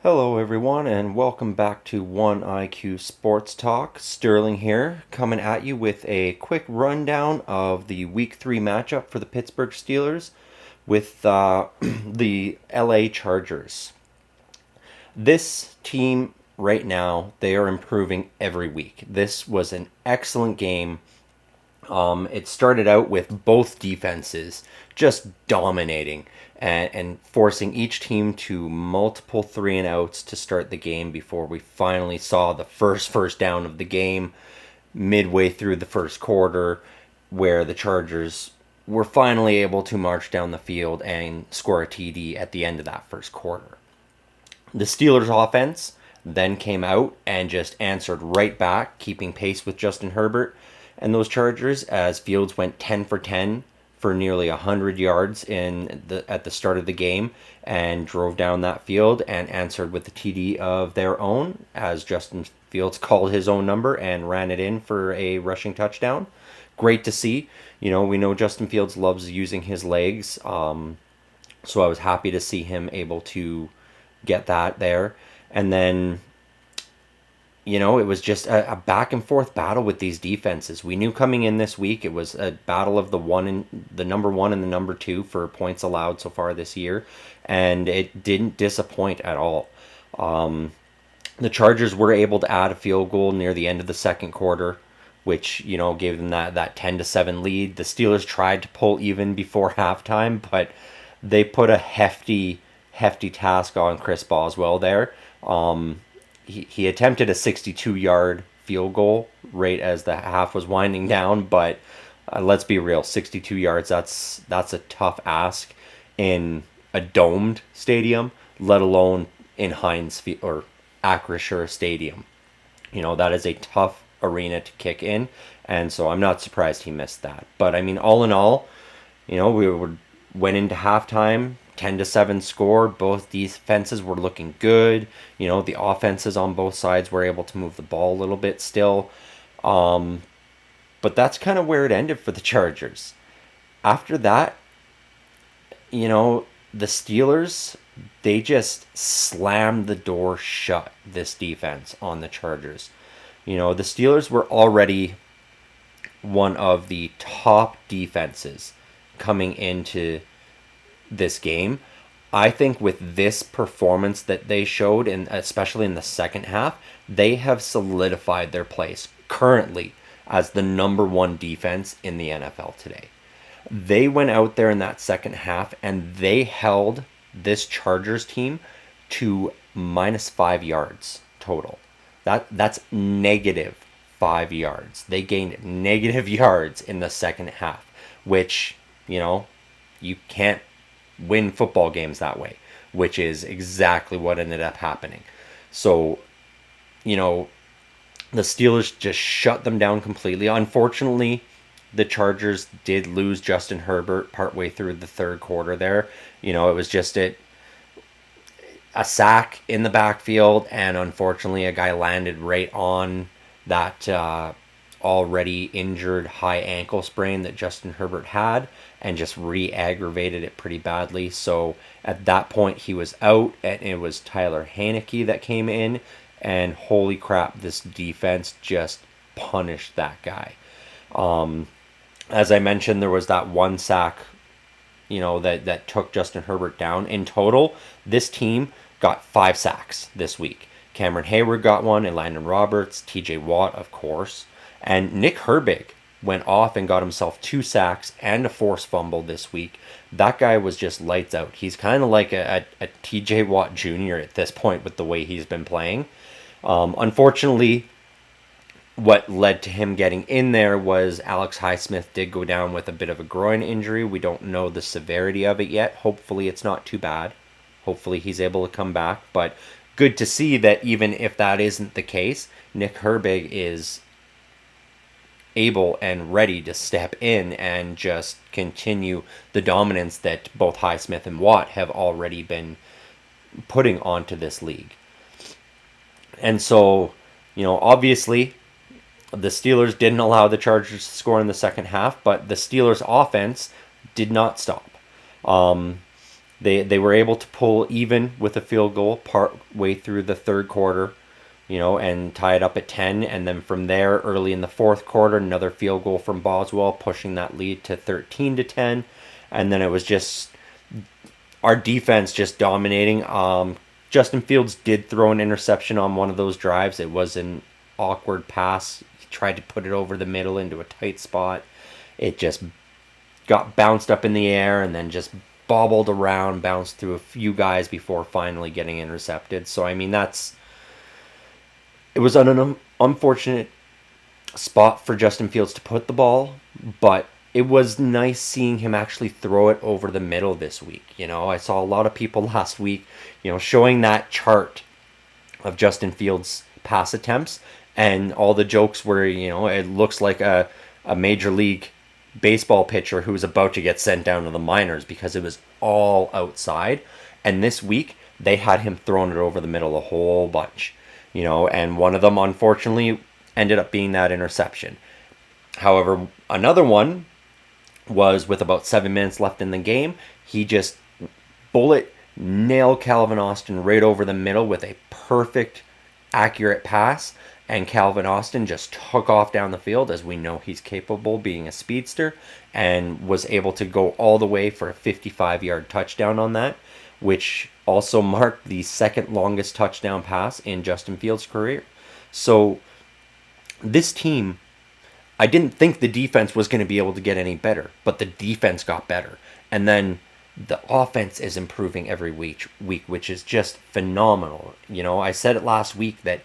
Hello, everyone, and welcome back to 1IQ Sports Talk. Sterling here, coming at you with a quick rundown of the Week 3 matchup for the Pittsburgh Steelers with the LA Chargers. This team right now, they are improving every week. This was an excellent game. It started out with both defenses just dominating and forcing each team to multiple three and outs to start the game before we finally saw the first down of the game midway through the first quarter, where the Chargers were finally able to march down the field and score a TD at the end of that first quarter. The Steelers offense then came out and just answered right back, keeping pace with Justin Herbert and those Chargers, as Fields went 10 for 10 for nearly 100 yards at the start of the game and drove down that field and answered with the TD of their own, as Justin Fields called his own number and ran it in for a rushing touchdown. Great to see. We know Justin Fields loves using his legs, so I was happy to see him able to get that there. And then, it was just a back and forth battle with these defenses. We knew coming in this week it was a battle of the number one and the number two for points allowed so far this year, and it didn't disappoint at all. The Chargers were able to add a field goal near the end of the second quarter, which gave them that 10-7 lead. The Steelers tried to pull even before halftime, but they put a hefty task on Chris Boswell there. He attempted a 62-yard field goal right as the half was winding down, but let's be real, 62 yards, that's a tough ask in a domed stadium, let alone in Heinz or Acrisure Stadium. That is a tough arena to kick in, and so I'm not surprised he missed that. But I mean, all in all, went into halftime 10-7 score. Both defenses were looking good. The offenses on both sides were able to move the ball a little bit still. But that's kind of where it ended for the Chargers. After that, the Steelers, they just slammed the door shut, this defense, on the Chargers. The Steelers were already one of the top defenses coming into this game. I think with this performance that they showed, and especially in the second half, they have solidified their place currently as the number one defense in the NFL today. They went out there in that second half and they held this Chargers team to -5 yards total. That's -5 yards. They gained negative yards in the second half, which, you can't win football games that way, which is exactly what ended up happening. So, the Steelers just shut them down completely. Unfortunately, the Chargers did lose Justin Herbert partway through the third quarter there. It was just a sack in the backfield, and unfortunately a guy landed right on that already injured high ankle sprain that Justin Herbert had and just re-aggravated it pretty badly. So at that point he was out, and it was Tyler Haneke that came in, and holy crap, this defense just punished that guy. As I mentioned, there was that one sack, that took Justin Herbert down. In total, this team got 5 sacks this week. Cameron Hayward got one, and Landon Roberts, TJ Watt, of course. And Nick Herbig went off and got himself 2 sacks and a forced fumble this week. That guy was just lights out. He's kind of like a TJ Watt Jr. at this point with the way he's been playing. Unfortunately, what led to him getting in there was Alex Highsmith did go down with a bit of a groin injury. We don't know the severity of it yet. Hopefully it's not too bad. Hopefully he's able to come back. But good to see that even if that isn't the case, Nick Herbig is able and ready to step in and just continue the dominance that both Highsmith and Watt have already been putting onto this league. And so, obviously the Steelers didn't allow the Chargers to score in the second half, but the Steelers offense did not stop. They were able to pull even with a field goal part way through the third quarter, and tie it up at 10. And then from there, early in the fourth quarter, another field goal from Boswell, pushing that lead to 13-10. And then it was just our defense just dominating. Justin Fields did throw an interception on one of those drives. It was an awkward pass. He tried to put it over the middle into a tight spot. It just got bounced up in the air and then just bobbled around, bounced through a few guys before finally getting intercepted. So, I mean, it was an unfortunate spot for Justin Fields to put the ball, but it was nice seeing him actually throw it over the middle this week. I saw a lot of people last week, showing that chart of Justin Fields' pass attempts, and all the jokes were, it looks like a major league baseball pitcher who's about to get sent down to the minors because it was all outside. And this week, they had him throwing it over the middle a whole bunch, and one of them, unfortunately, ended up being that interception. However, another one was with about 7 minutes left in the game. He just nailed Calvin Austin right over the middle with a perfect, accurate pass. And Calvin Austin just took off down the field, as we know he's capable, being a speedster, and was able to go all the way for a 55-yard touchdown on that, which also marked the second longest touchdown pass in Justin Fields' career. So this team, I didn't think the defense was going to be able to get any better, but the defense got better. And then the offense is improving every week, which is just phenomenal. I said it last week that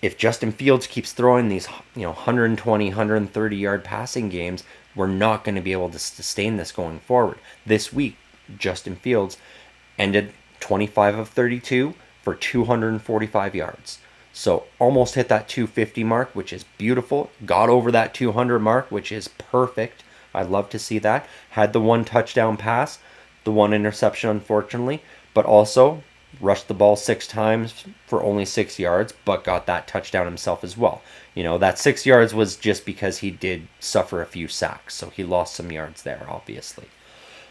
if Justin Fields keeps throwing these 120, 130 yard passing games, we're not going to be able to sustain this going forward. This week, Justin Fields ended 25 of 32 for 245 yards. So almost hit that 250 mark, which is beautiful. Got over that 200 mark, which is perfect. I'd love to see that. Had the one touchdown pass, the one interception, unfortunately, but also rushed the ball 6 times for only 6 yards, but got that touchdown himself as well. That 6 yards was just because he did suffer a few sacks, so he lost some yards there, obviously.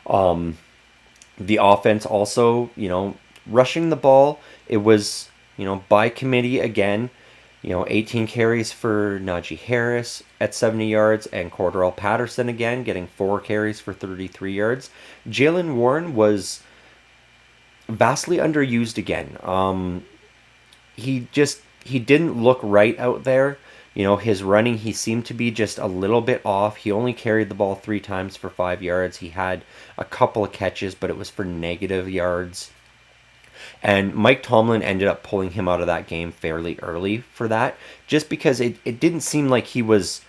The offense also, rushing the ball, it was, by committee again. 18 carries for Najee Harris at 70 yards, and Cordarrelle Patterson again getting 4 carries for 33 yards. Jaylen Warren was vastly underused again. He didn't look right out there. His running, he seemed to be just a little bit off. He only carried the ball 3 times for 5 yards. He had a couple of catches, but it was for negative yards. And Mike Tomlin ended up pulling him out of that game fairly early for that, just because it didn't seem like he was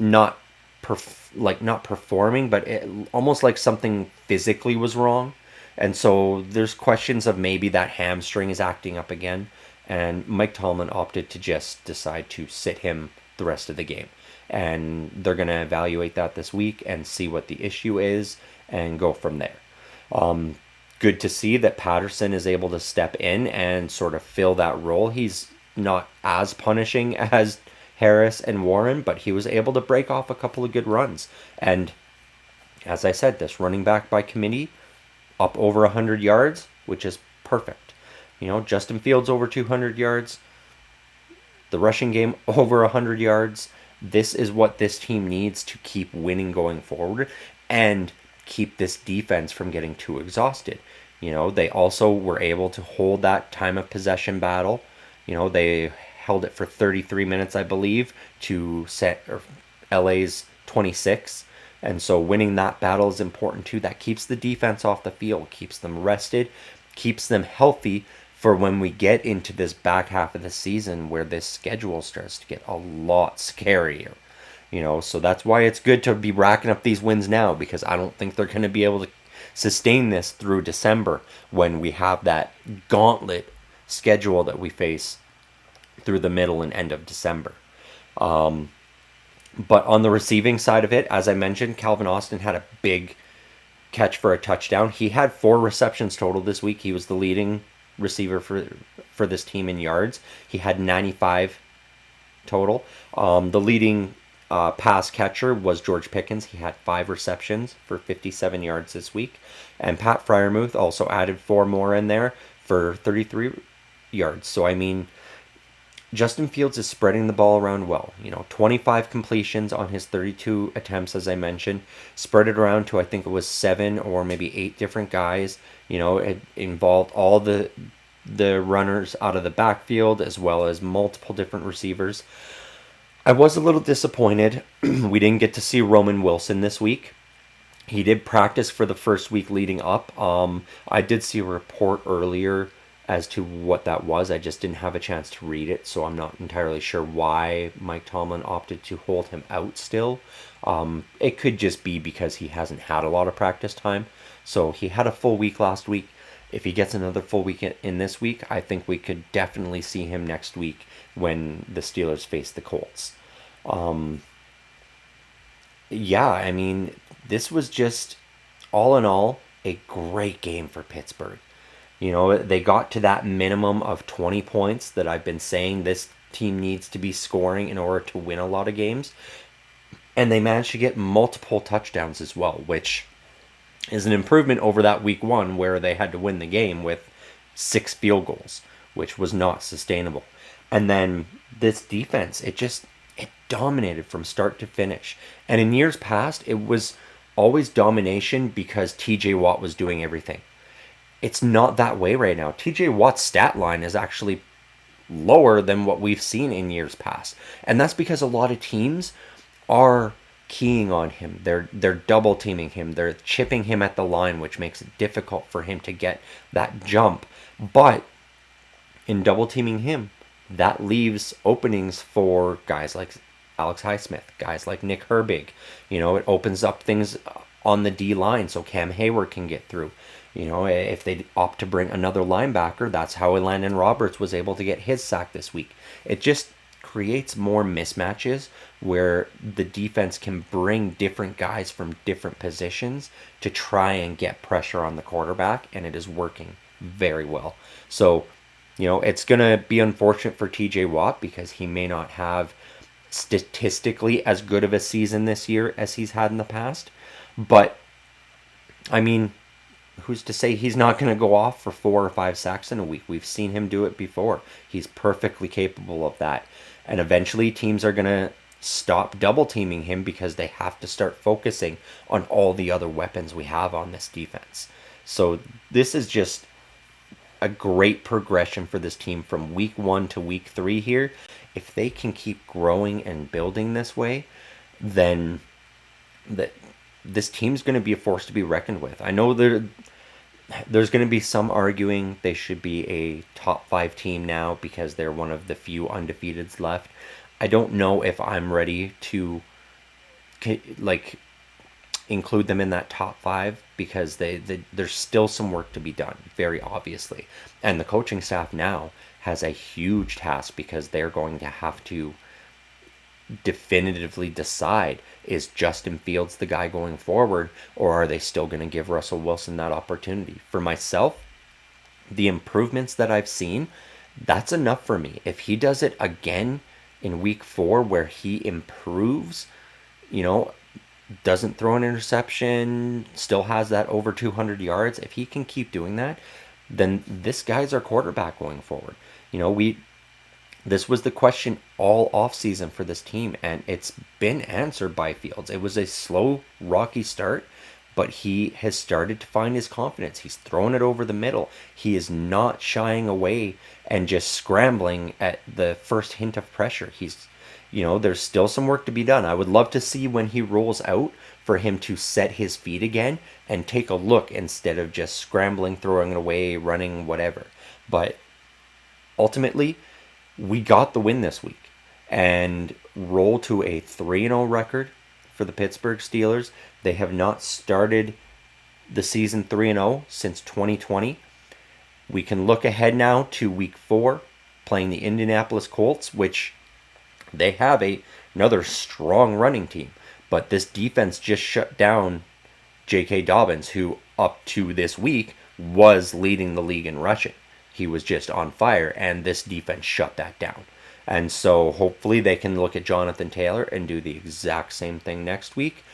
not performing, but almost like something physically was wrong. And so there's questions of maybe that hamstring is acting up again. And Mike Tomlin opted to just decide to sit him the rest of the game. And they're going to evaluate that this week and see what the issue is and go from there. Good to see that Patterson is able to step in and sort of fill that role. He's not as punishing as Harris and Warren, but he was able to break off a couple of good runs. And as I said, this running back by committee, up over 100 yards, which is perfect. Justin Fields over 200 yards, the rushing game over 100 yards. This is what this team needs to keep winning going forward and keep this defense from getting too exhausted. They also were able to hold that time of possession battle. They held it for 33 minutes, I believe, to set LA's 26. And so winning that battle is important too. That keeps the defense off the field, keeps them rested, keeps them healthy for when we get into this back half of the season where this schedule starts to get a lot scarier. So that's why it's good to be racking up these wins now, because I don't think they're going to be able to sustain this through December when we have that gauntlet schedule that we face through the middle and end of December. But on the receiving side of it, as I mentioned, Calvin Austin had a big catch for a touchdown. He had 4 receptions total this week. He was the leading receiver for this team in yards. He had 95 total. The leading pass catcher was George Pickens. He had 5 receptions for 57 yards this week. And Pat Freiermuth also added 4 more in there for 33 yards. So, I mean, Justin Fields is spreading the ball around well. 25 completions on his 32 attempts, as I mentioned. Spread it around to, I think it was 7 or maybe 8 different guys. It involved all the runners out of the backfield as well as multiple different receivers. I was a little disappointed we didn't get to see Roman Wilson this week. He did practice for the first week leading up. I did see a report earlier as to what that was. I just didn't have a chance to read it, so I'm not entirely sure why Mike Tomlin opted to hold him out still. It could just be because he hasn't had a lot of practice time. So he had a full week last week. If he gets another full week in this week, I think we could definitely see him next week when the Steelers face the Colts. Yeah, I mean, this was just, all in all, a great game for Pittsburgh. They got to that minimum of 20 points that I've been saying this team needs to be scoring in order to win a lot of games. And they managed to get multiple touchdowns as well, which is an improvement over that week 1 where they had to win the game with 6 field goals, which was not sustainable. And then this defense, it dominated from start to finish. And in years past, it was always domination because TJ Watt was doing everything. It's not that way right now. TJ Watt's stat line is actually lower than what we've seen in years past. And that's because a lot of teams are keying on him. They're double teaming him. They're chipping him at the line, which makes it difficult for him to get that jump. But in double teaming him, that leaves openings for guys like Alex Highsmith, guys like Nick Herbig. It opens up things on the D line so Cam Hayward can get through. If they opt to bring another linebacker, that's how Landon Roberts was able to get his sack this week. It just creates more mismatches where the defense can bring different guys from different positions to try and get pressure on the quarterback, and it is working very well. So, it's going to be unfortunate for TJ Watt because he may not have statistically as good of a season this year as he's had in the past. But, I mean, who's to say he's not going to go off for 4 or 5 sacks in a week? We've seen him do it before. He's perfectly capable of that. And eventually teams are going to stop double teaming him because they have to start focusing on all the other weapons we have on this defense. So this is just a great progression for this team from week 1 to week 3 here. If they can keep growing and building this way, then this team's going to be a force to be reckoned with. I know there's going to be some arguing they should be a top 5 team now because they're one of the few undefeateds left. I don't know if I'm ready to include them in that top 5 because there's still some work to be done, very obviously. And the coaching staff now has a huge task because they're going to have to definitively decide, is Justin Fields the guy going forward, or are they still going to give Russell Wilson that opportunity? For myself, the improvements that I've seen, that's enough for me. If he does it again in week 4 where he improves, doesn't throw an interception, still has that over 200 yards, if he can keep doing that, then this guy's our quarterback going forward. This was the question all offseason for this team, and it's been answered by Fields. It was a slow, rocky start, but he has started to find his confidence. He's throwing it over the middle. He is not shying away and just scrambling at the first hint of pressure. There's still some work to be done. I would love to see when he rolls out for him to set his feet again and take a look instead of just scrambling, throwing it away, running, whatever. But ultimately, we got the win this week and roll to a 3-0 record for the Pittsburgh Steelers. They have not started the season 3-0 since 2020. We can look ahead now to week 4, playing the Indianapolis Colts, which they have another strong running team. But this defense just shut down J.K. Dobbins, who up to this week was leading the league in rushing. He was just on fire, and this defense shut that down. And so hopefully they can look at Jonathan Taylor and do the exact same thing next week.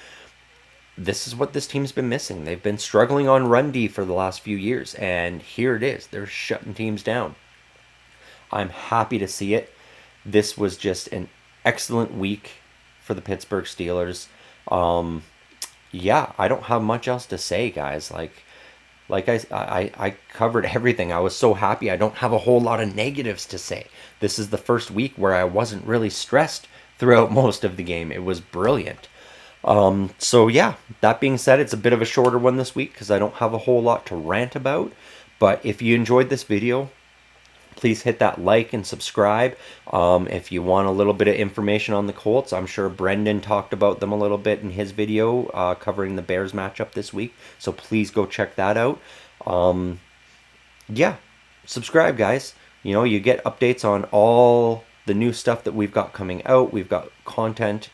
This is what this team's been missing. They've been struggling on run D for the last few years, and here it is. They're shutting teams down. I'm happy to see it. This was just an excellent week for the Pittsburgh Steelers. Yeah, I don't have much else to say, guys. I covered everything. I was so happy. I don't have a whole lot of negatives to say. This is the first week where I wasn't really stressed throughout most of the game. It was brilliant. So yeah, that being said, it's a bit of a shorter one this week because I don't have a whole lot to rant about. But if you enjoyed this video, please hit that like and subscribe. If you want a little bit of information on the Colts, I'm sure Brendan talked about them a little bit in his video covering the Bears matchup this week. So please go check that out. Yeah, subscribe, guys. You know, you get updates on all the new stuff that we've got coming out. We've got content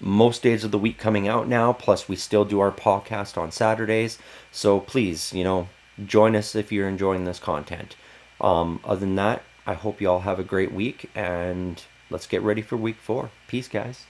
most days of the week coming out now. Plus, we still do our podcast on Saturdays. So please, you know, join us if you're enjoying this content. Other than that, I hope you all have a great week, and let's get ready for week 4. Peace, guys.